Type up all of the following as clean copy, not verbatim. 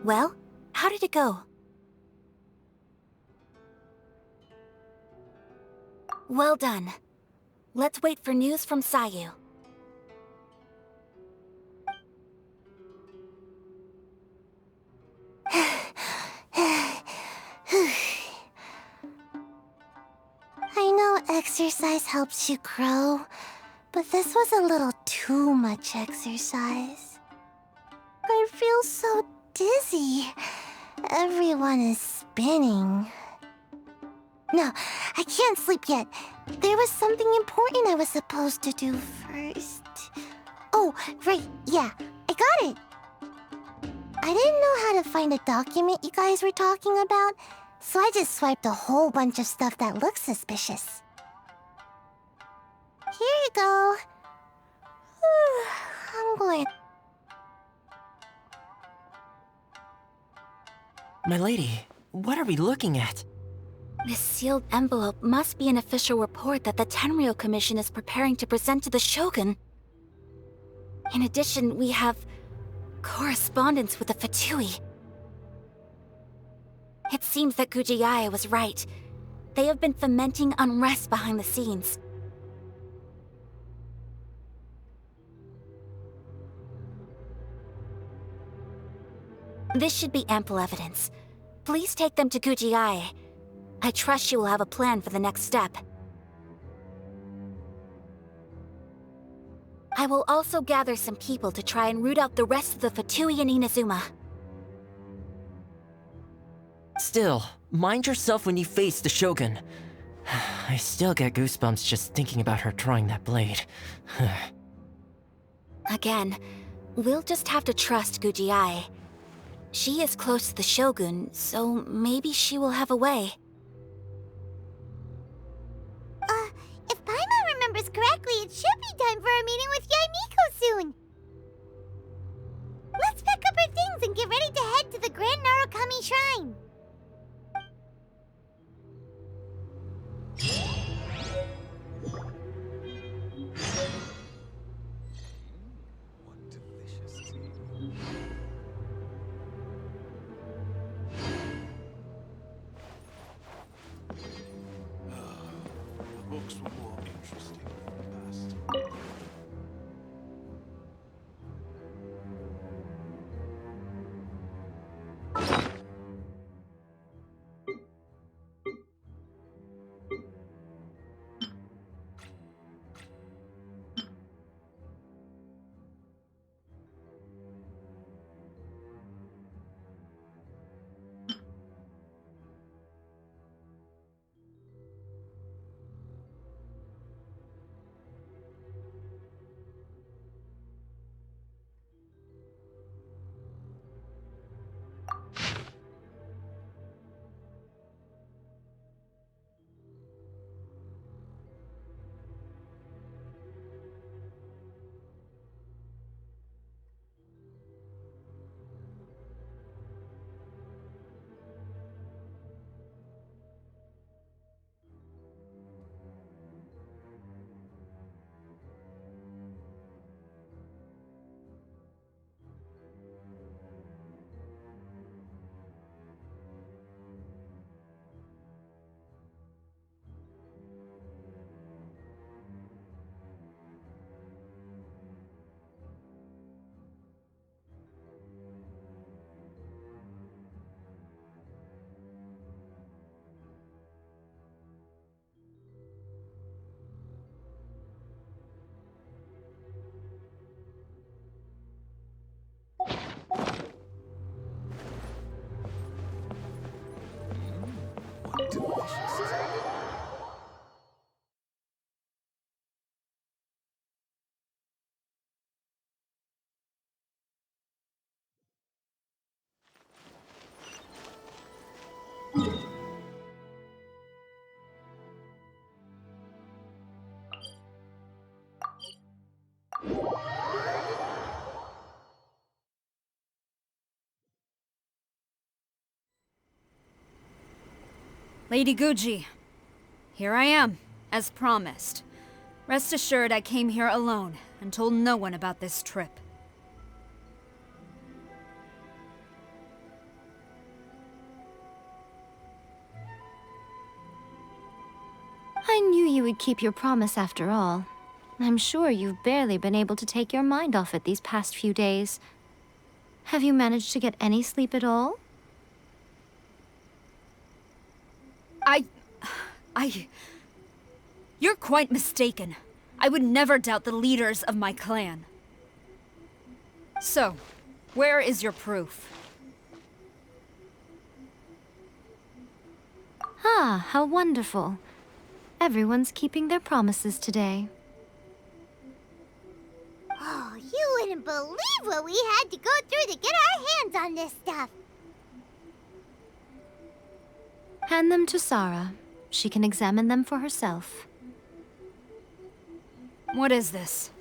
Well, how did it go? Well done. Let's wait for news from Sayu. I know exercise helps you grow, but this was a little too much exercise. I feel so dizzy. Everyone is spinning. No, I can't sleep yet. There was something important I was supposed to do first. Oh, right, yeah, I got it. I didn't know how to find a document you guys were talking about, so I just swiped a whole bunch of stuff that looks suspicious. Here you go. I'm going... My lady, what are we looking at? This sealed envelope must be an official report that the Tenryou Commission is preparing to present to the Shogun. In addition, we have correspondence with the Fatui. It seems that Gujiai was right. They have been fomenting unrest behind the scenes. This should be ample evidence. Please take them to Gujiai. I trust she will have a plan for the next step. I will also gather some people to try and root out the rest of the Fatui in Inazuma. Still, mind yourself when you face the Shogun. I still get goosebumps just thinking about her drawing that blade. Again, we'll just have to trust Gujiai. She is close to the Shogun, so maybe she will have a way. If Paimon remembers correctly, it should be time for a meeting with Yaimiko soon. Let's pack up our things and get ready to head to the Grand Narukami Shrine. What delicious tea. The books were more interesting in the past. What delicious tea. Lady Guji, here I am, as promised. Rest assured I came here alone and told no one about this trip. I knew you would keep your promise after all. I'm sure you've barely been able to take your mind off it these past few days. Have you managed to get any sleep at all? You're quite mistaken. I would never doubt the leaders of my clan. So, where is your proof? Ah, how wonderful. Everyone's keeping their promises today. Oh, you wouldn't believe what we had to go through to get our hands on this stuff. Hand them to Sarah. She can examine them for herself. What is this?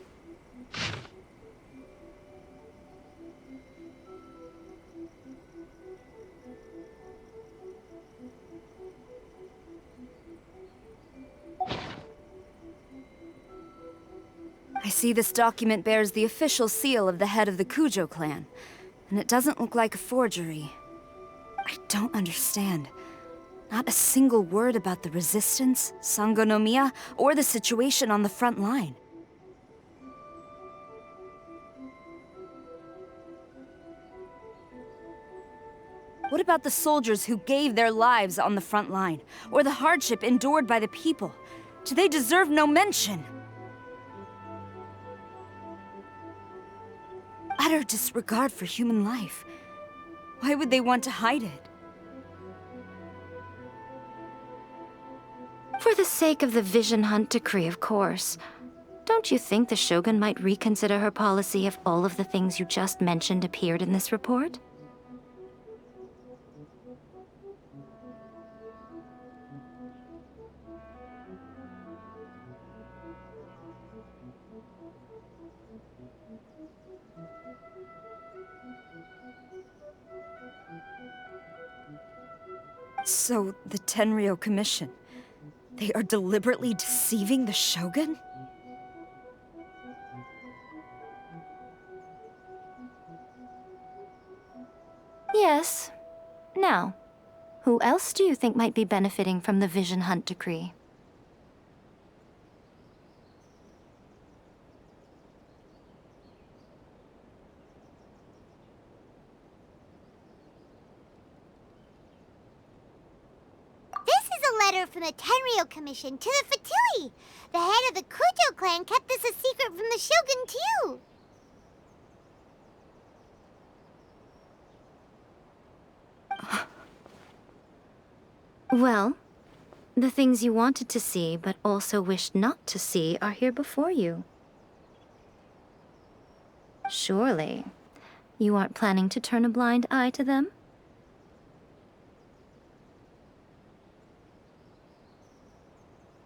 I see this document bears the official seal of the head of the Kujo clan, and it doesn't look like a forgery. I don't understand. Not a single word about the resistance, Sangonomiya, or the situation on the front line. What about the soldiers who gave their lives on the front line, or the hardship endured by the people? Do they deserve no mention? Utter disregard for human life. Why would they want to hide it? For the sake of the Vision Hunt decree, of course. Don't you think the Shogun might reconsider her policy if all of the things you just mentioned appeared in this report? So, the Tenryou Commission, they are deliberately deceiving the Shogun? Yes. Now, who else do you think might be benefiting from the Vision Hunt decree? From the Tenryou Commission to the Fatui. The head of the Kujo clan kept this a secret from the Shogun, too. Well, the things you wanted to see but also wished not to see are here before you. Surely, you aren't planning to turn a blind eye to them?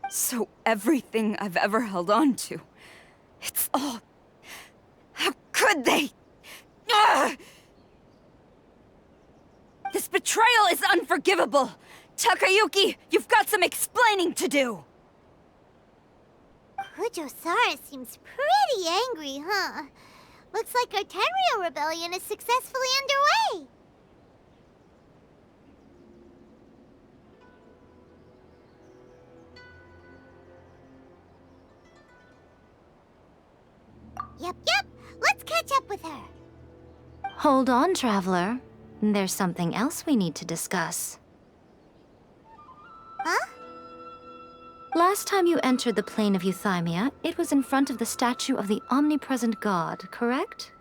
So everything I've ever held on to, it's all... How could they? Ugh! This betrayal is unforgivable! Takayuki, you've got some explaining to do! Kujo-Sara seems pretty angry, huh? Looks like our Tenryou rebellion is successfully underway. Yep. Let's catch up with her. Hold on, Traveler. There's something else we need to discuss. Huh? Last time you entered the plane of Euthymia, it was in front of the statue of the omnipresent god, correct?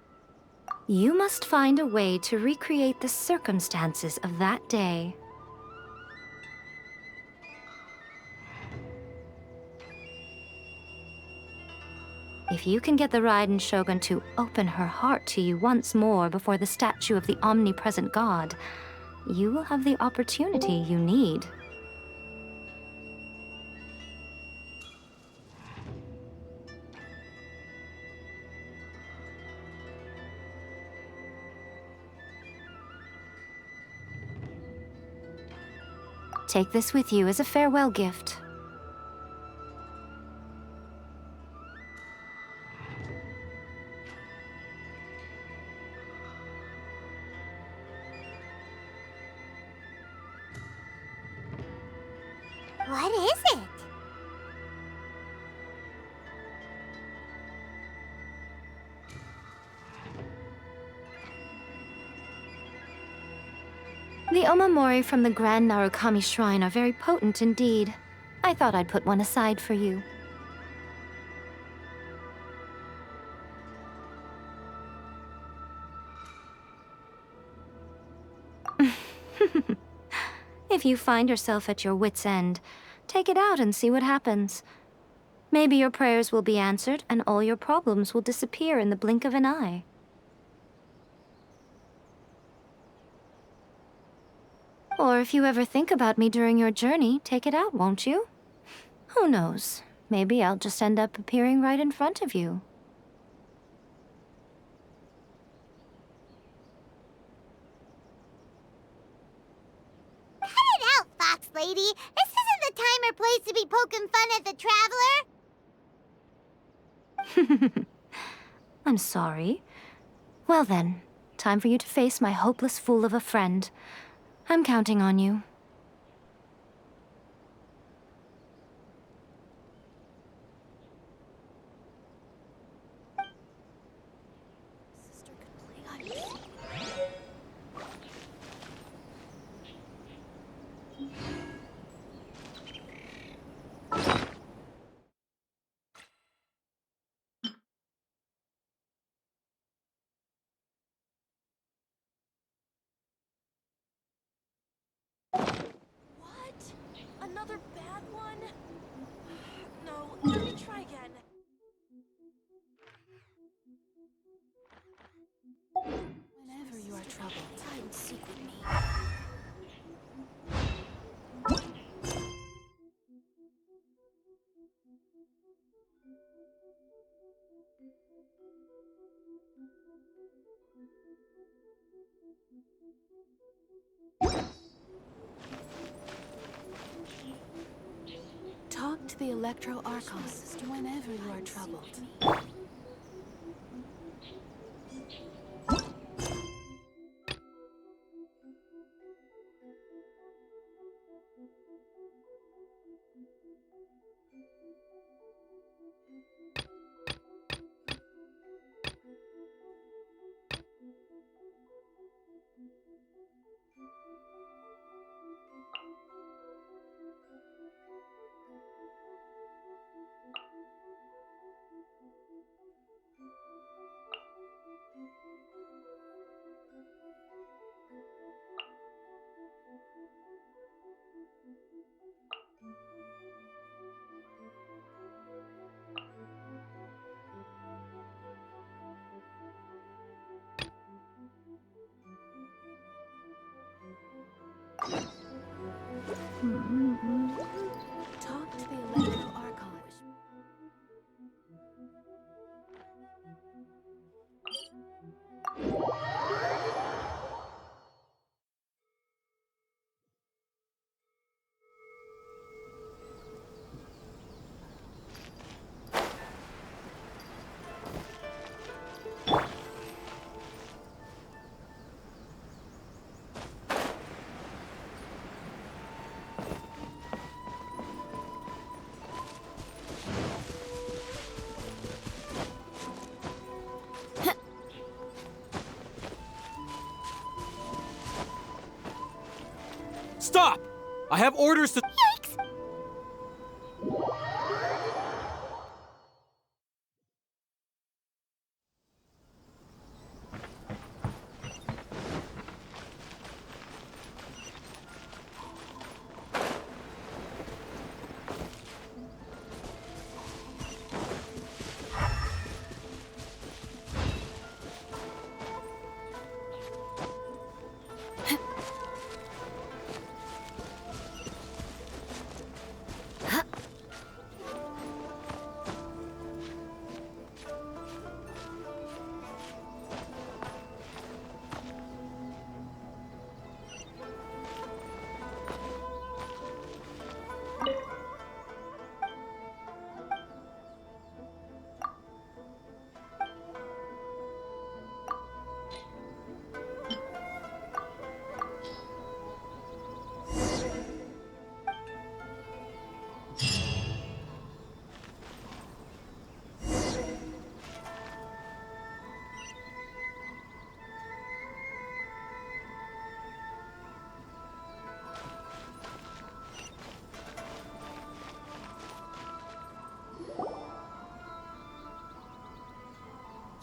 You must find a way to recreate the circumstances of that day. If you can get the Raiden Shogun to open her heart to you once more before the statue of the omnipresent god, you will have the opportunity you need. Take this with you as a farewell gift. What is it? The omamori from the Grand Narukami Shrine are very potent indeed. I thought I'd put one aside for you. If you find yourself at your wit's end, take it out and see what happens. Maybe your prayers will be answered and all your problems will disappear in the blink of an eye. Or if you ever think about me during your journey, take it out, won't you? Who knows? Maybe I'll just end up appearing right in front of you. Cut it out, Fox Lady! This isn't the time or place to be poking fun at the Traveler! I'm sorry. Well then, time for you to face my hopeless fool of a friend. I'm counting on you. What? Another bad one? No, let me try again. Whenever you are troubled, hide and seek with me. Talk to the Electro Archonist whenever you are troubled. Talk to the Electro Archonist. Stop! I have orders to— Yikes!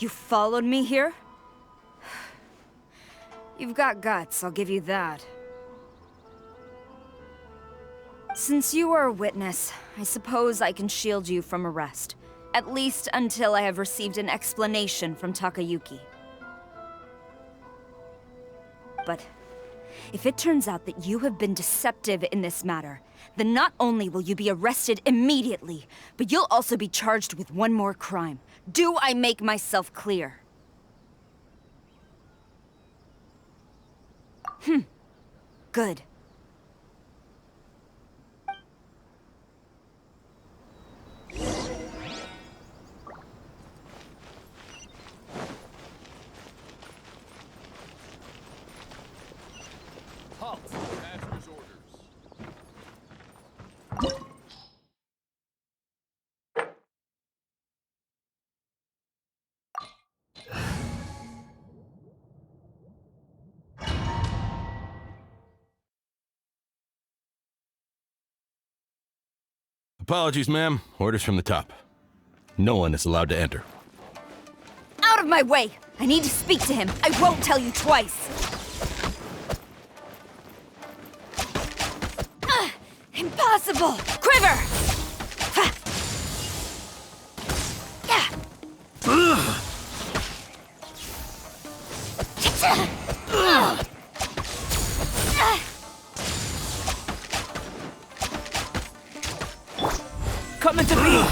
You followed me here? You've got guts, I'll give you that. Since you are a witness, I suppose I can shield you from arrest. At least until I have received an explanation from Takayuki. But if it turns out that you have been deceptive in this matter, then not only will you be arrested immediately, but you'll also be charged with one more crime. Do I make myself clear? Good. Halt! Master's orders. Apologies, ma'am. Orders from the top. No one is allowed to enter. Out of my way! I need to speak to him. I won't tell you twice. Impossible! Quiver! Come into being!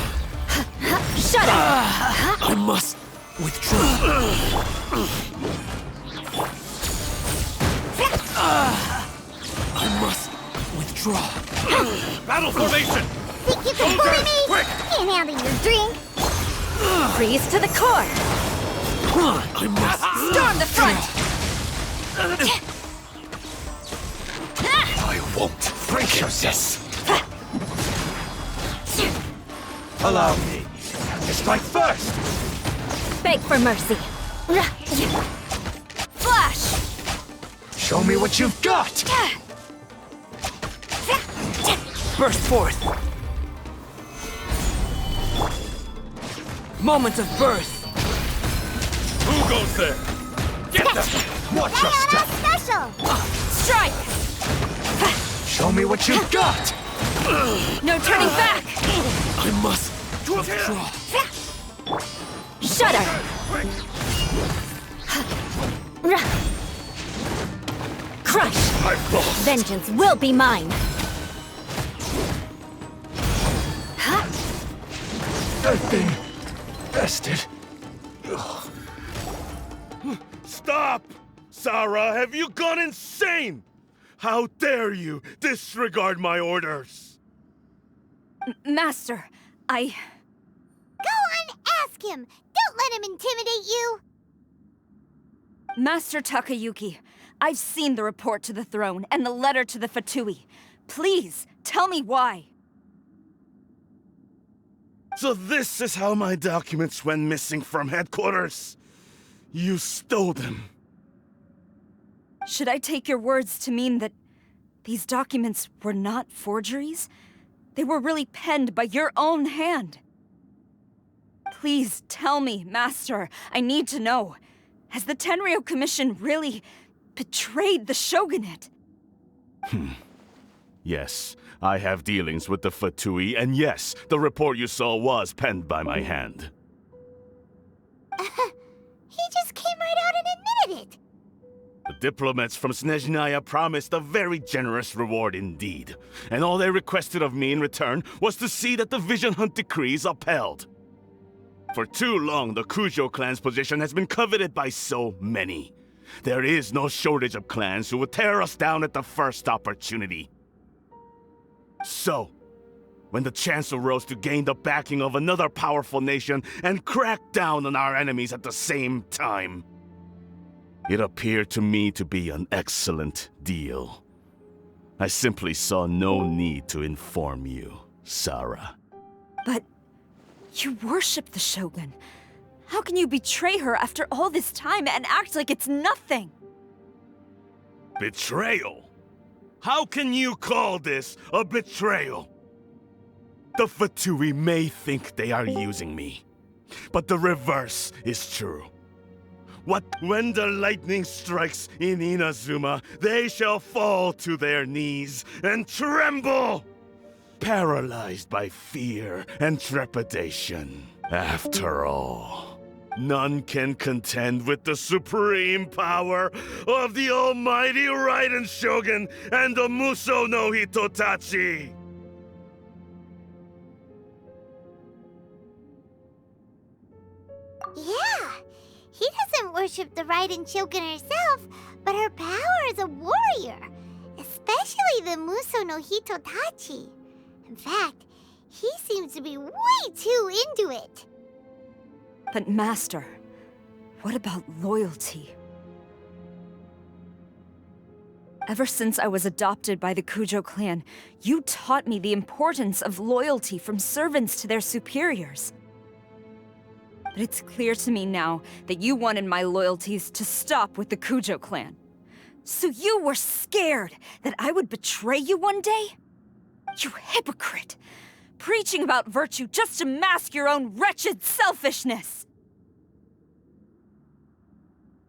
Shut up! I must withdraw. I must withdraw. Battle formation! Think you can bully me? Quick! Can't handle your drink. Freeze to the core! I must. Storm the front! I won't break this! Allow me to strike first! Beg for mercy. Flash! Show me what you've got! Burst forth. Moment of birth. Who goes there? Get them! Watch your step! Special! Strike! Show me what you've got! No turning back! I must withdraw. Shudder! Crush! I've lost! Vengeance will be mine! I've been bested. Stop! Sarah, have you gone insane? How dare you disregard my orders? Master, I... Go on, ask him! Don't let him intimidate you! Master Takayuki, I've seen the report to the throne and the letter to the Fatui. Please, tell me why. So this is how my documents went missing from headquarters? You stole them. Should I take your words to mean that these documents were not forgeries? They were really penned by your own hand. Please tell me, Master. I need to know. Has the Tenryou Commission really betrayed the shogunate? Yes, I have dealings with the Fatui, and yes, the report you saw was penned by my hand. He just came right out and admitted it! The diplomats from Snezhnaya promised a very generous reward indeed, and all they requested of me in return was to see that the Vision Hunt decree is upheld. For too long, the Kujo clan's position has been coveted by so many. There is no shortage of clans who would tear us down at the first opportunity. So, when the chance arose to gain the backing of another powerful nation and crack down on our enemies at the same time, it appeared to me to be an excellent deal. I simply saw no need to inform you, Sarah. But you worship the Shogun. How can you betray her after all this time and act like it's nothing? Betrayal? How can you call this a betrayal? The Fatui may think they are using me. But the reverse is true. When the lightning strikes in Inazuma, they shall fall to their knees and tremble, paralyzed by fear and trepidation. After all, none can contend with the supreme power of the almighty Raiden Shogun and the Muso no Hitotachi. Yeah, he doesn't worship the Raiden Shogun herself, but her power as a warrior, especially the Muso no Hitotachi. In fact, he seems to be way too into it. But Master, what about loyalty? Ever since I was adopted by the Kujo clan, you taught me the importance of loyalty from servants to their superiors. But it's clear to me now that you wanted my loyalties to stop with the Kujo clan. So you were scared that I would betray you one day? You hypocrite! Preaching about virtue just to mask your own wretched selfishness!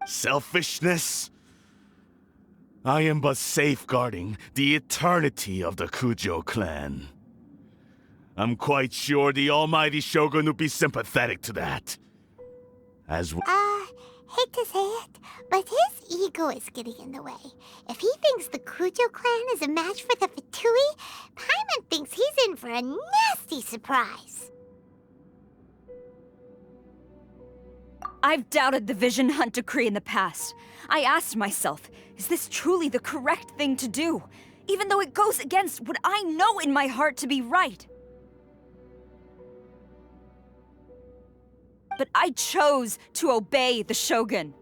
Selfishness? I am but safeguarding the eternity of the Kujo clan. I'm quite sure the almighty Shogun would be sympathetic to that. Hate to say it, but his ego is getting in the way. If he thinks the Kujo clan is a match for the Fatui, Paimon thinks he's in for a nasty surprise. I've doubted the Vision Hunt decree in the past. I asked myself, is this truly the correct thing to do? Even though it goes against what I know in my heart to be right. But I chose to obey the Shogun.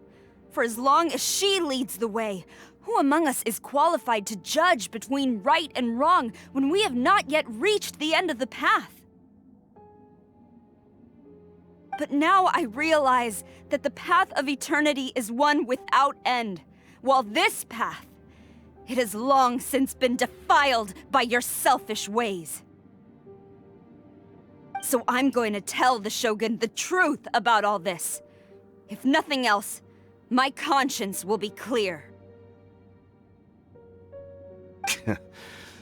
For as long as she leads the way, who among us is qualified to judge between right and wrong when we have not yet reached the end of the path? But now I realize that the path of eternity is one without end, while this path, it has long since been defiled by your selfish ways. So I'm going to tell the Shogun the truth about all this. If nothing else, my conscience will be clear.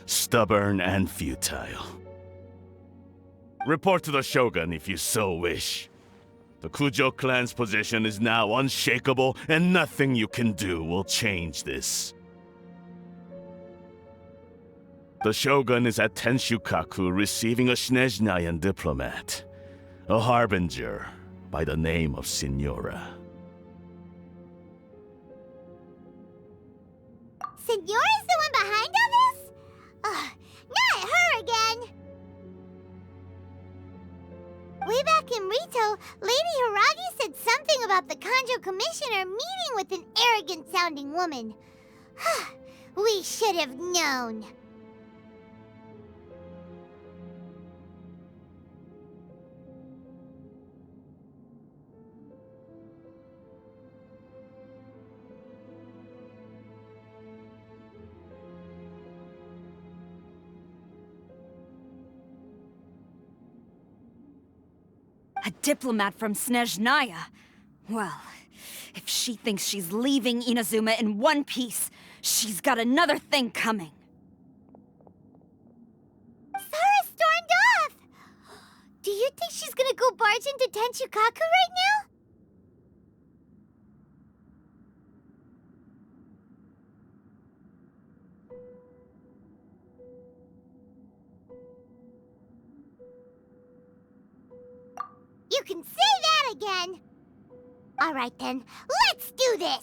Stubborn and futile. Report to the Shogun if you so wish. The Kujo clan's position is now unshakable, and nothing you can do will change this. The Shogun is at Tenshukaku receiving a Snezhnayan diplomat, a harbinger by the name of Signora. Signora's the one behind all this? Ugh, not her again! Way back in Rito, Lady Hiragi said something about the Kanjo Commissioner meeting with an arrogant-sounding woman. We should have known. A diplomat from Snezhnaya? Well, if she thinks she's leaving Inazuma in one piece, she's got another thing coming. Sara stormed off! Do you think she's gonna go barge into Tenshukaku right now? You can say that again! Alright then, let's do this!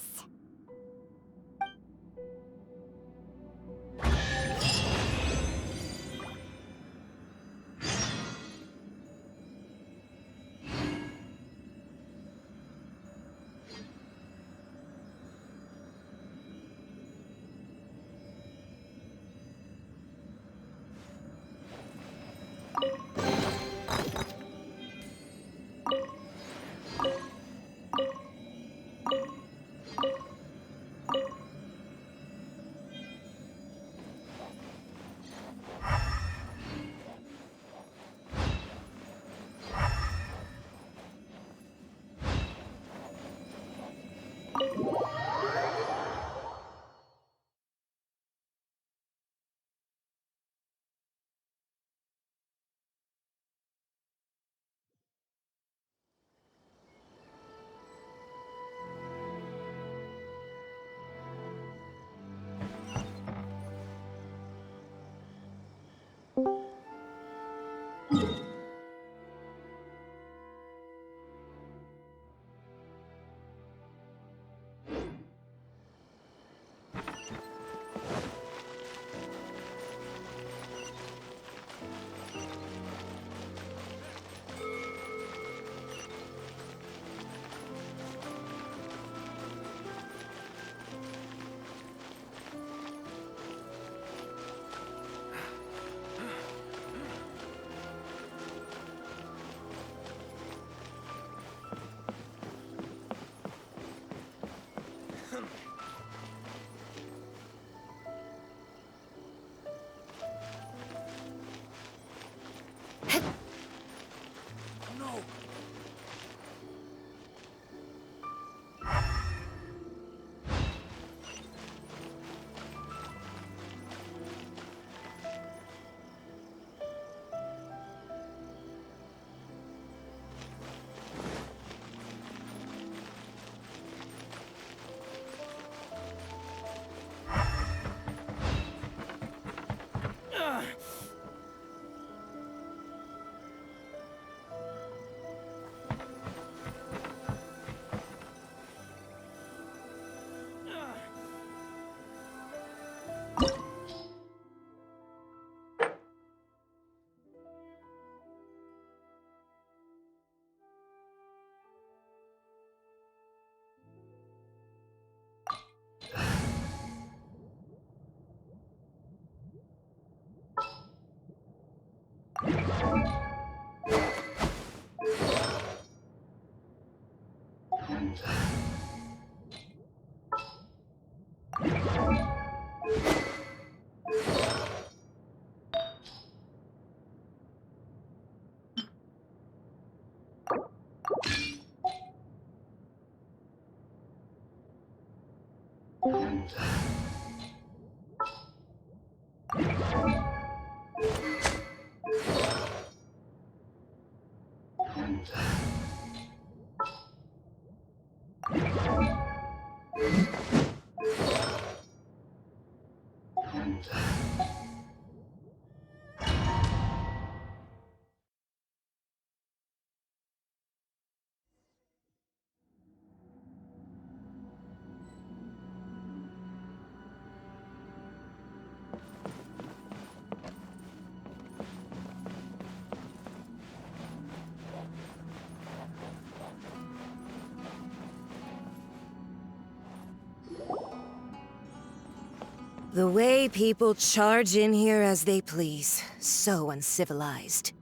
The way people charge in here as they please. So uncivilized.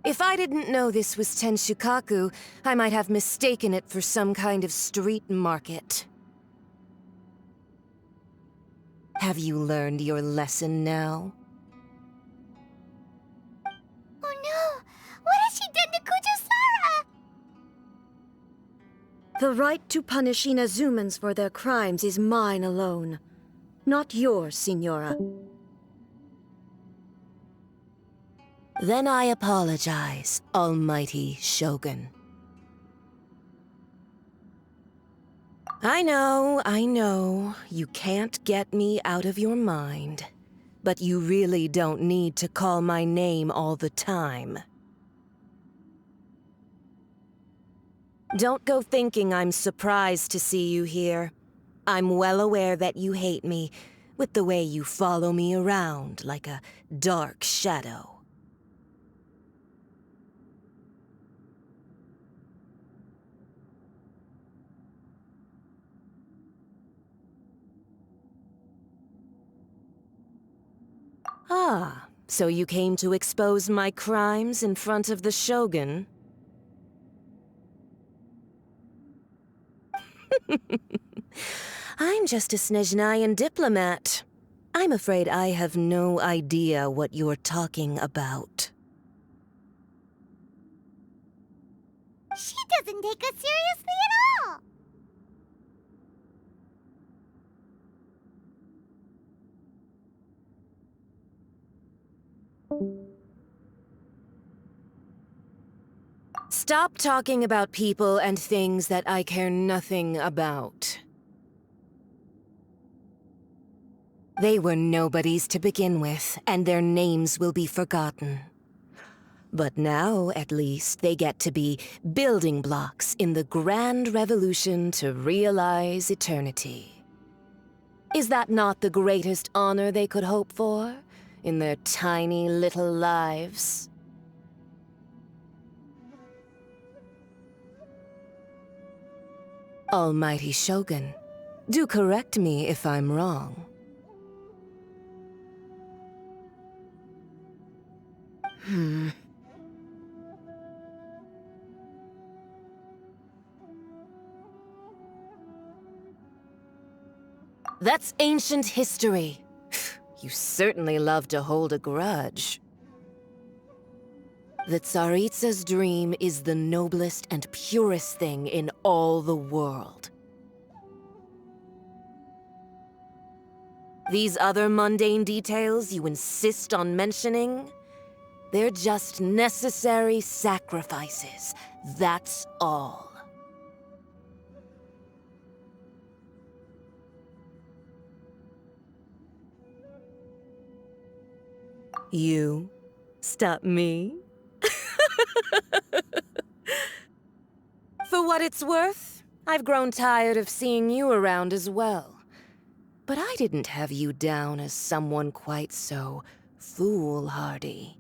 If I didn't know this was Tenshukaku, I might have mistaken it for some kind of street market. Have you learned your lesson now? Oh no! What has she done to Kujo-Sara? The right to punish Inazumans for their crimes is mine alone. Not yours, Signora. Then I apologize, Almighty Shogun. I know, you can't get me out of your mind. But you really don't need to call my name all the time. Don't go thinking I'm surprised to see you here. I'm well aware that you hate me, with the way you follow me around like a dark shadow. Ah, so you came to expose my crimes in front of the Shogun? I'm just a Snezhnayan diplomat. I'm afraid I have no idea what you're talking about. She doesn't take us seriously at all! Stop talking about people and things that I care nothing about. They were nobodies to begin with, and their names will be forgotten. But now, at least, they get to be building blocks in the grand revolution to realize eternity. Is that not the greatest honor they could hope for in their tiny little lives? Almighty Shogun, do correct me if I'm wrong. That's ancient history. You certainly love to hold a grudge. The Tsaritsa's dream is the noblest and purest thing in all the world. These other mundane details you insist on mentioning, they're just necessary sacrifices, that's all. You stop me? For what it's worth, I've grown tired of seeing you around as well. But I didn't have you down as someone quite so foolhardy.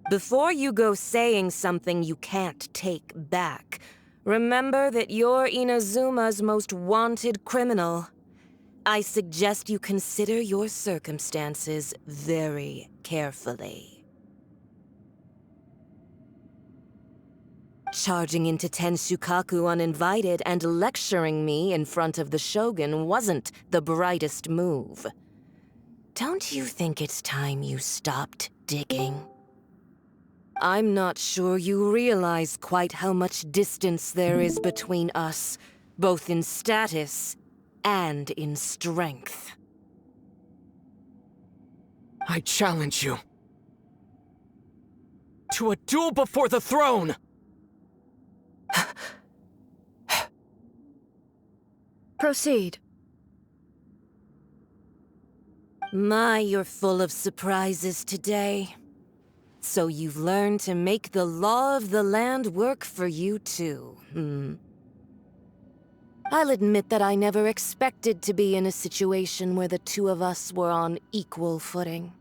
Before you go saying something you can't take back, remember that you're Inazuma's most wanted criminal. I suggest you consider your circumstances very carefully. Charging into Tenshukaku uninvited and lecturing me in front of the Shogun wasn't the brightest move. Don't you think it's time you stopped digging? I'm not sure you realize quite how much distance there is between us, both in status and in strength. I challenge you to a duel before the throne! Proceed. My, you're full of surprises today. So you've learned to make the law of the land work for you too, I'll admit that I never expected to be in a situation where the two of us were on equal footing.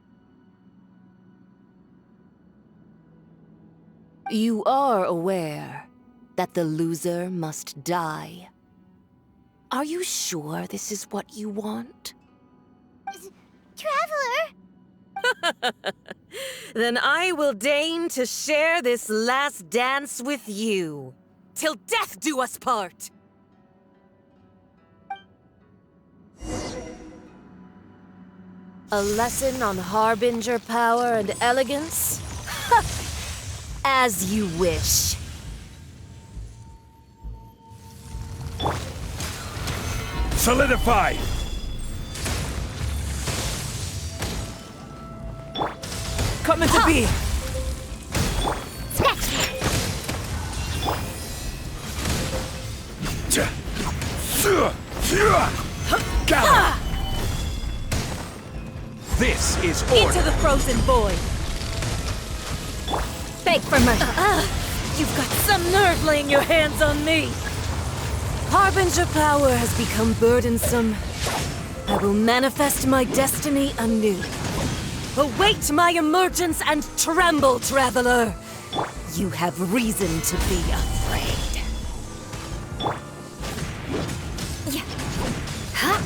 You are aware that the loser must die. Are you sure this is what you want? Traveler! Then I will deign to share this last dance with you. Till death do us part! A lesson on harbinger power and elegance? As you wish. Solidify! Coming to be! Gather! This is order! Into the frozen void! Beg for mercy! You've got some nerve laying your hands on me! Harbinger power has become burdensome. I will manifest my destiny anew. Await my emergence and tremble, traveler! You have reason to be afraid. Yeah. Huh?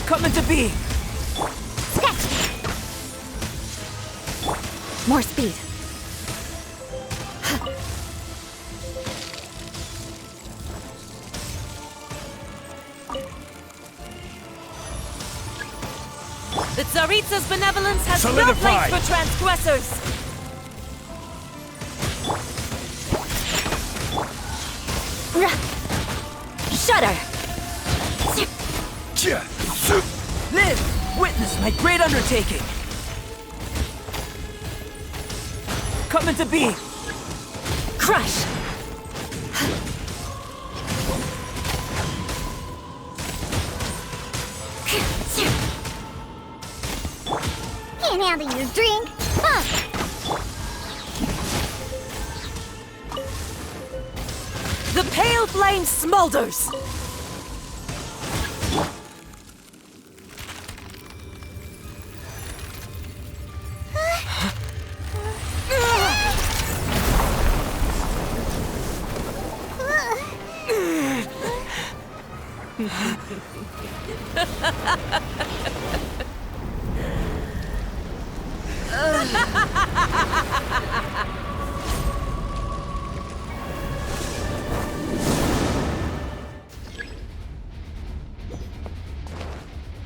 Coming to be! More speed. The Tsaritsa's benevolence has no Solidify. place for transgressors! Shudder! Live! Witness my great undertaking! Coming to be! Crush! Can't handle your drink. Huh. The pale flame smolders!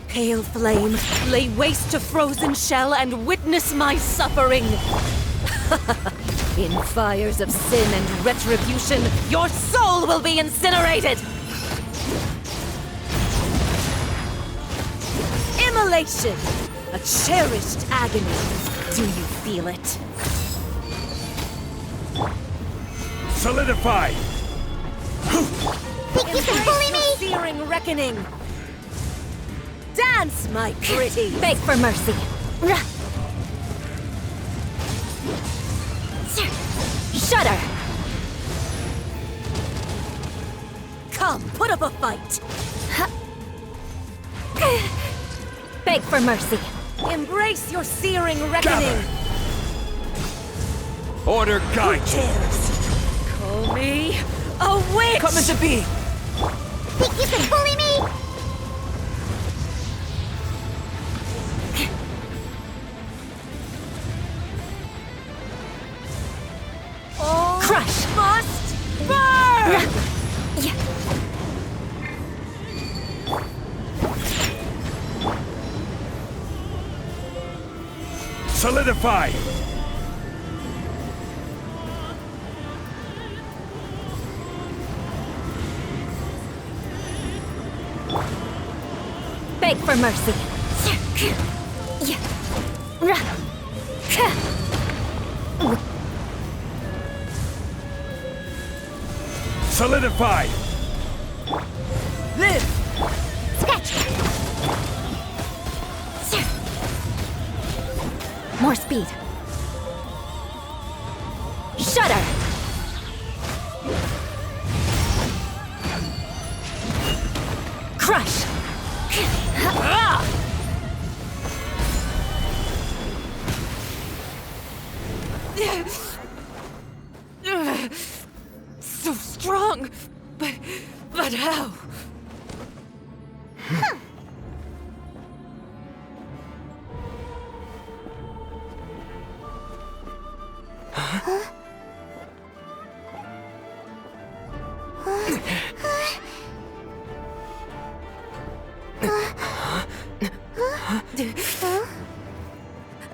Pale flame, lay waste to frozen shell and witness my suffering! In fires of sin and retribution, your soul will be incinerated! Immolation! A cherished agony. Do you feel it? Solidify! Think you can bully me? Searing reckoning! Dance, my pretty! Beg for mercy. Shudder! Come, put up a fight! Beg for mercy. Embrace your searing reckoning! Gather. Order guide you! Call me a witch! Coming to be! Think you can bully me? Oh, Crush! Must Solidify! Beg for mercy. Solidify! Live! Scratch! More speed. Shudder! Crush! So strong! But how?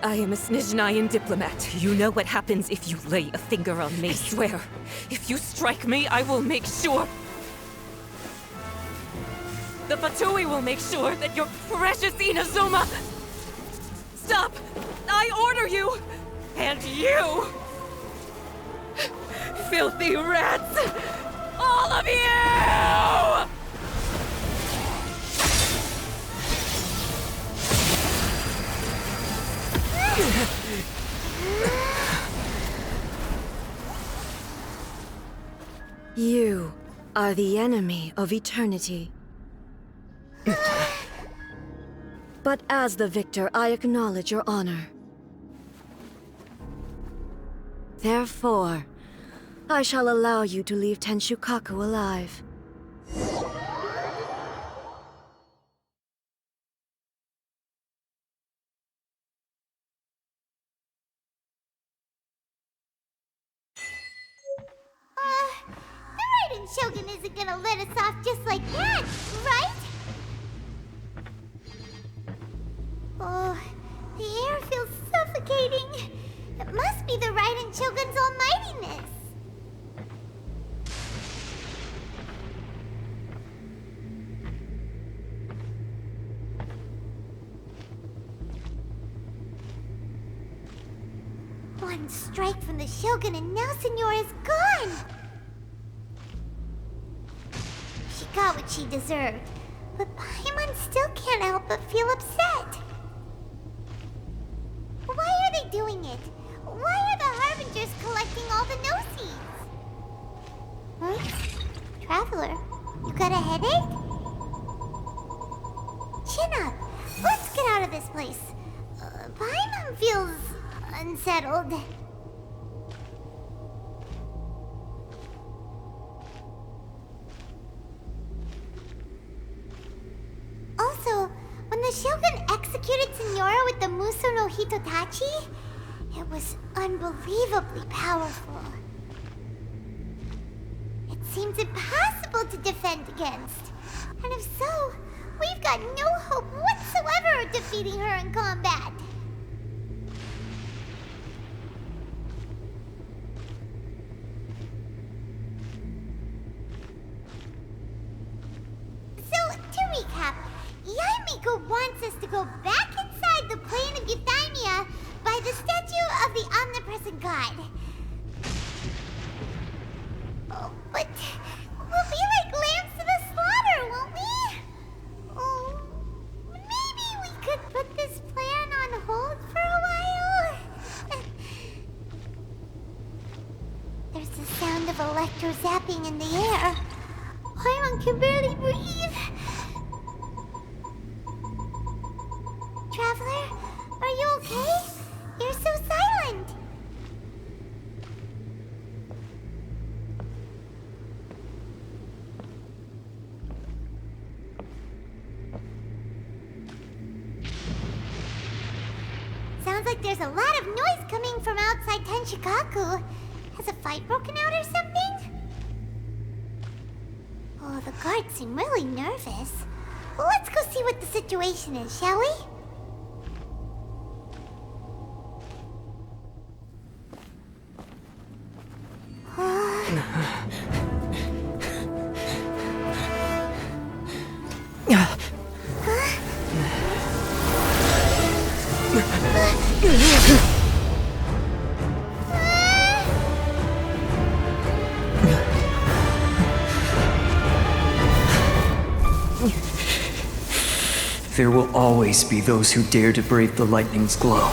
I am a Snezhnayan diplomat. You know what happens if you lay a finger on me. I swear, if you strike me, I will make sure... The Fatui will make sure that your precious Inazuma... Stop! I order you! And you! Filthy rats! All of you! You are the enemy of eternity. But as the victor, I acknowledge your honor. Therefore, I shall allow you to leave Tenshukaku alive. The Raiden Shogun isn't gonna let us off just like that, right? Oh, the air feels suffocating. It must be the Raiden Shogun's almightiness. One strike from the Shogun and now Signora's gone! She got what she deserved, but Paimon still can't help but feel upset. Why are they doing it? Why are the Harbingers collecting all the no-seeds? Huh? Traveler, you got a headache? Chin up. Let's get out of this place. Paimon feels unsettled. Also, when the Shogun executed Signora with the Muso no Hitotachi, it was unbelievably powerful. It seems impossible to defend against. And if so, we've got no hope whatsoever of defeating her in combat. So, to recap, Yaimiko wants us to go back inside the plane of Euthymia by the statue of the omnipresent god. Oh, but we'll be like lambs to the slaughter, won't we? Oh, maybe we could put this plan on hold for a while? There's the sound of electro-zapping in the air. Paimon can barely breathe. Traveler, are you okay? You're so silent. Sounds like there's a lot of noise coming from outside Tenshukaku. Has a fight broken out or something? Oh, the guards seem really nervous. Well, let's go see what the situation is, shall we? There will always be those who dare to brave the lightning's glow.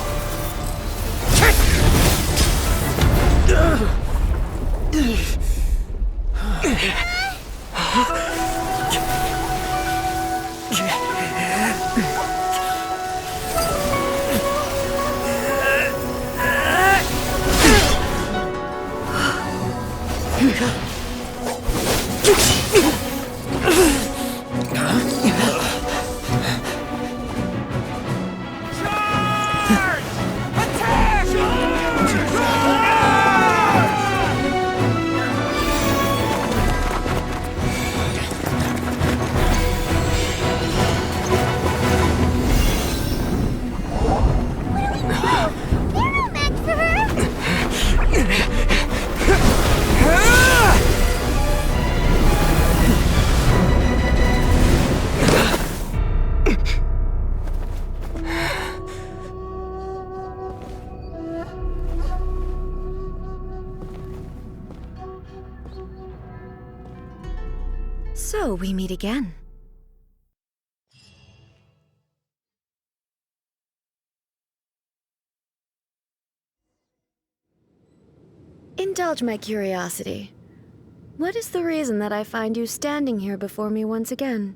So we meet again. Indulge my curiosity. What is the reason that I find you standing here before me once again?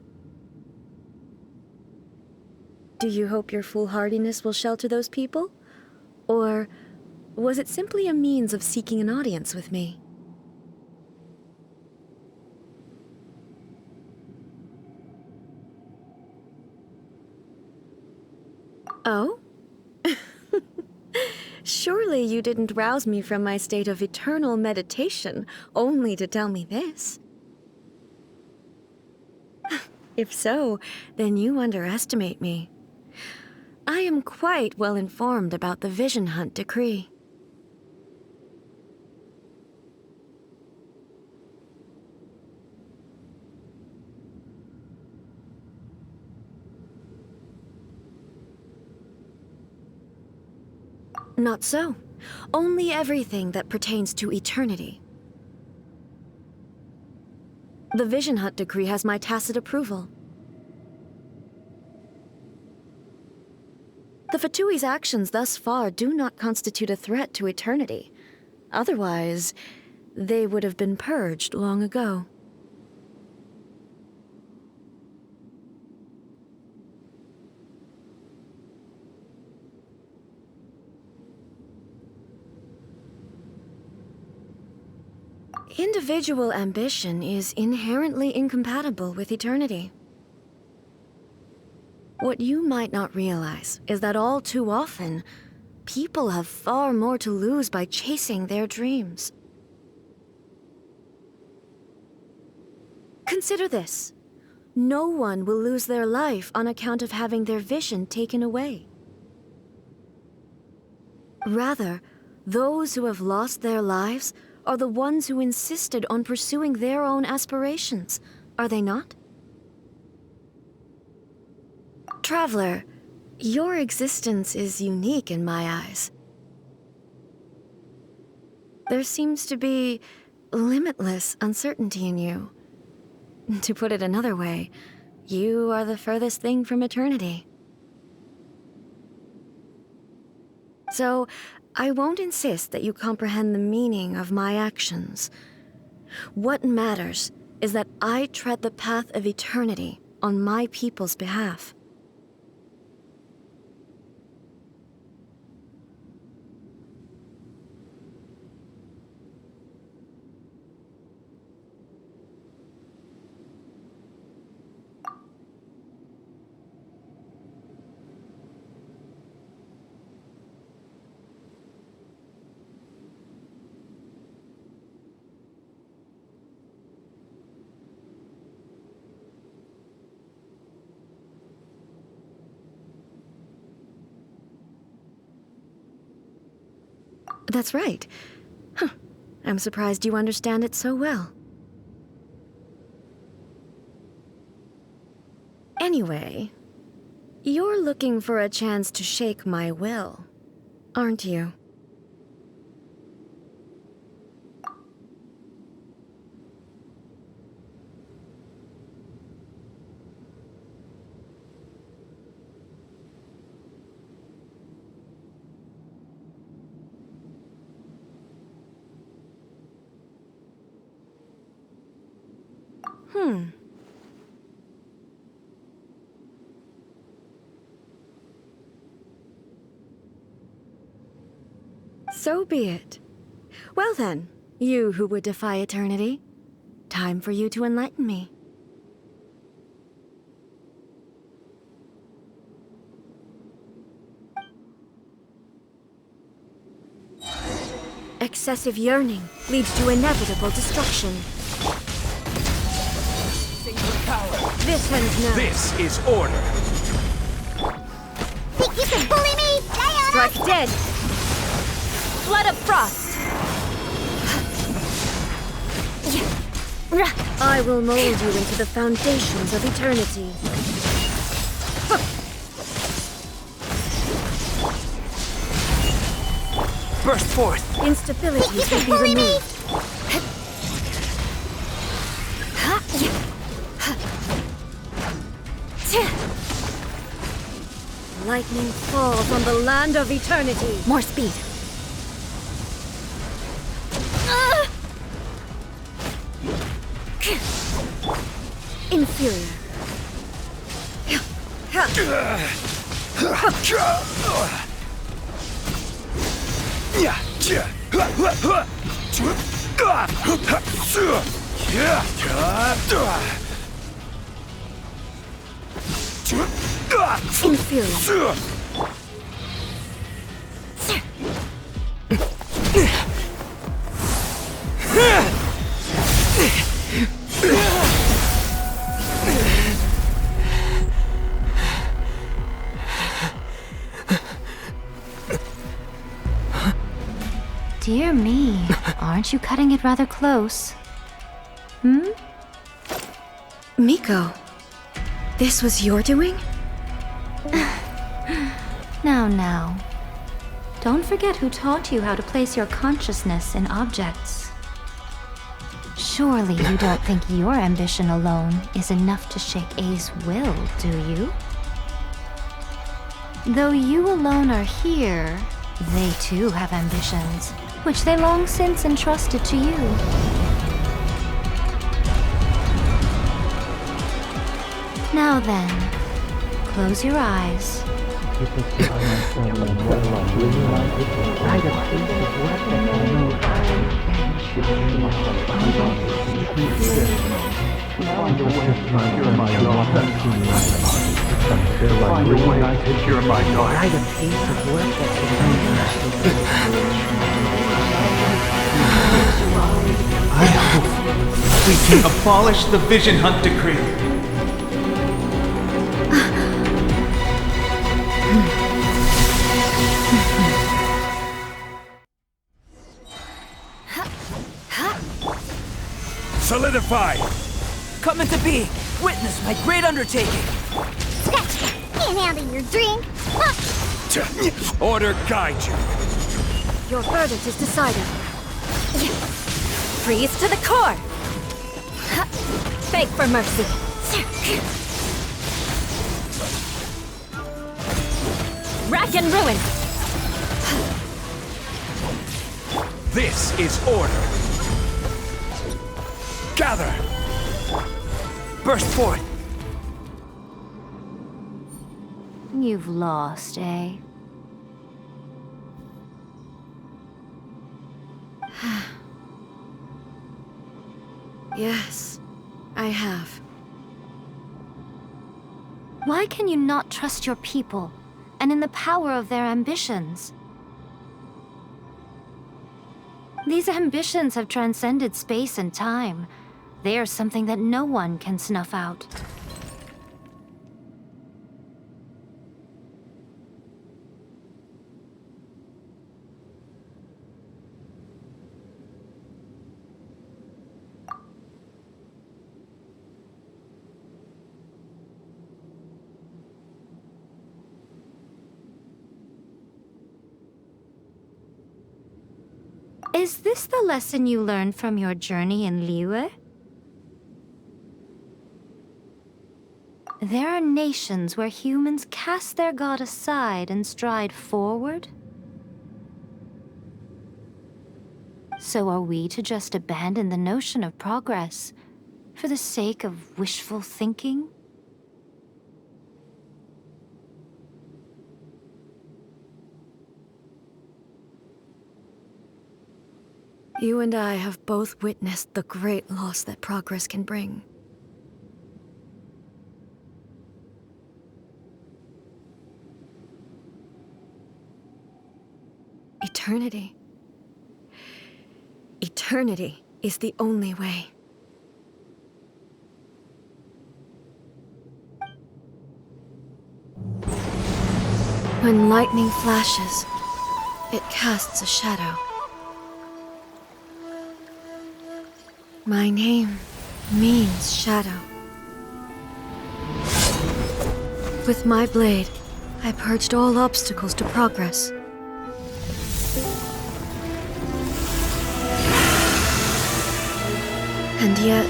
Do you hope your foolhardiness will shelter those people? Or was it simply a means of seeking an audience with me? Oh? Surely you didn't rouse me from my state of eternal meditation only to tell me this. If so, then you underestimate me. I am quite well informed about the Vision Hunt decree. Not so. Only everything that pertains to eternity. The Vision Hunt decree has my tacit approval. The Fatui's actions thus far do not constitute a threat to eternity. Otherwise, they would have been purged long ago. Individual ambition is inherently incompatible with eternity. What you might not realize is that all too often, people have far more to lose by chasing their dreams. Consider this. No one will lose their life on account of having their vision taken away. Rather, those who have lost their lives are the ones who insisted on pursuing their own aspirations, are they not? Traveler, your existence is unique in my eyes. There seems to be limitless uncertainty in you. To put it another way, you are the furthest thing from eternity. So, I won't insist that you comprehend the meaning of my actions. What matters is that I tread the path of eternity on my people's behalf. That's right. Huh. I'm surprised you understand it so well. Anyway, you're looking for a chance to shake my will, aren't you? So be it. Well then, you who would defy eternity, time for you to enlighten me. Excessive yearning leads to inevitable destruction. This ends now. This is order. Think you can bully me? Strike dead. Flood of frost. I will mold you into the foundations of eternity. Burst forth. Instabilities will be removed. Lightning falls on the land of eternity. More speed. Inferior. Inferior. Dear me, aren't you cutting it rather close? Miko, this was your doing? Now. Don't forget who taught you how to place your consciousness in objects. Surely you don't think your ambition alone is enough to shake A's will, do you? Though you alone are here, they too have ambitions, which they long since entrusted to you. Now then, close your eyes. I hope we can abolish the Vision Hunt Decree. Solidify! Coming to be! Witness my great undertaking! Scratch! Can't handle your drink! Order guide you! Your verdict is decided. Freeze to the core! Beg for mercy. Rack and ruin! This is order! Gather! Burst forth! You've lost, eh? Yes, I have. Why can you not trust your people, and in the power of their ambitions? These ambitions have transcended space and time. They are something that no one can snuff out. Is this the lesson you learned from your journey in Liyue? There are nations where humans cast their god aside and stride forward. So are we to just abandon the notion of progress For the sake of wishful thinking? You and I have both witnessed the great loss that progress can bring. Eternity. Eternity is the only way. When lightning flashes, it casts a shadow. My name means shadow. With my blade, I purged all obstacles to progress. And yet,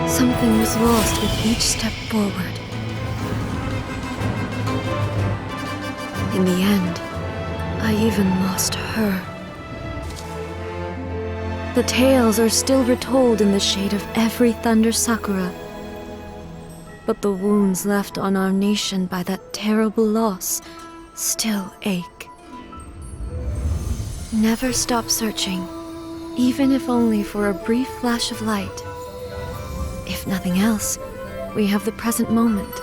something was lost with each step forward. In the end, I even lost her. The tales are still retold in the shade of every thunder sakura. But the wounds left on our nation by that terrible loss still ache. Never stop searching, even if only for a brief flash of light. If nothing else, we have the present moment.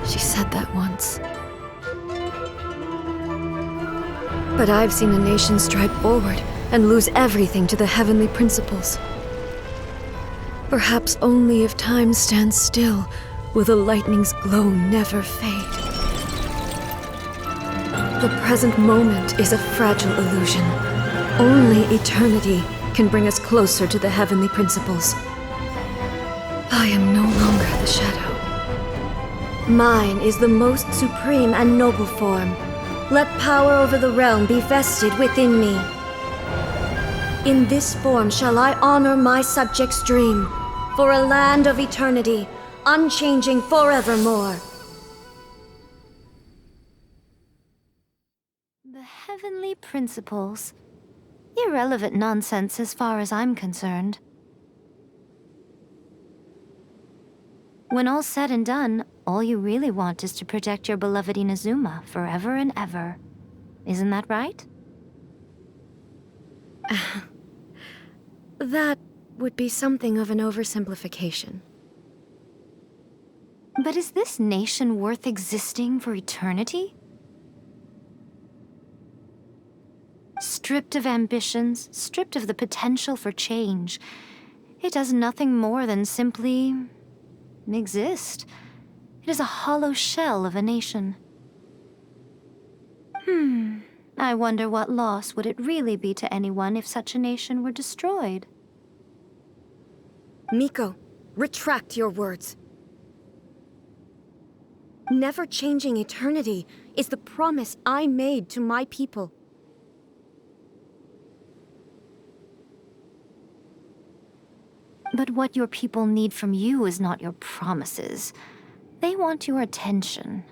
She said that once. But I've seen a nation stride forward and lose everything to the heavenly principles. Perhaps only if time stands still will the lightning's glow never fade. The present moment is a fragile illusion. Only eternity can bring us closer to the heavenly principles. I am no longer the shadow. Mine is the most supreme and noble form. Let power over the realm be vested within me. In this form shall I honor my subjects' dream, for a land of eternity, unchanging forevermore. The heavenly principles. Irrelevant nonsense as far as I'm concerned. When all's said and done, all you really want is to protect your beloved Inazuma forever and ever. Isn't that right? That would be something of an oversimplification. But is this nation worth existing for eternity? Stripped of ambitions, stripped of the potential for change, it does nothing more than simply exist. It is a hollow shell of a nation. I wonder what loss would it really be to anyone if such a nation were destroyed? Miko, retract your words. Never changing eternity is the promise I made to my people. But what your people need from you is not your promises. They want your attention,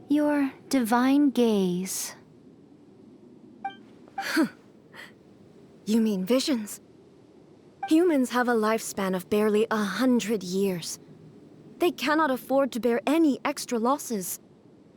your divine gaze. You mean visions? Humans have a lifespan of barely 100 years. They cannot afford to bear any extra losses.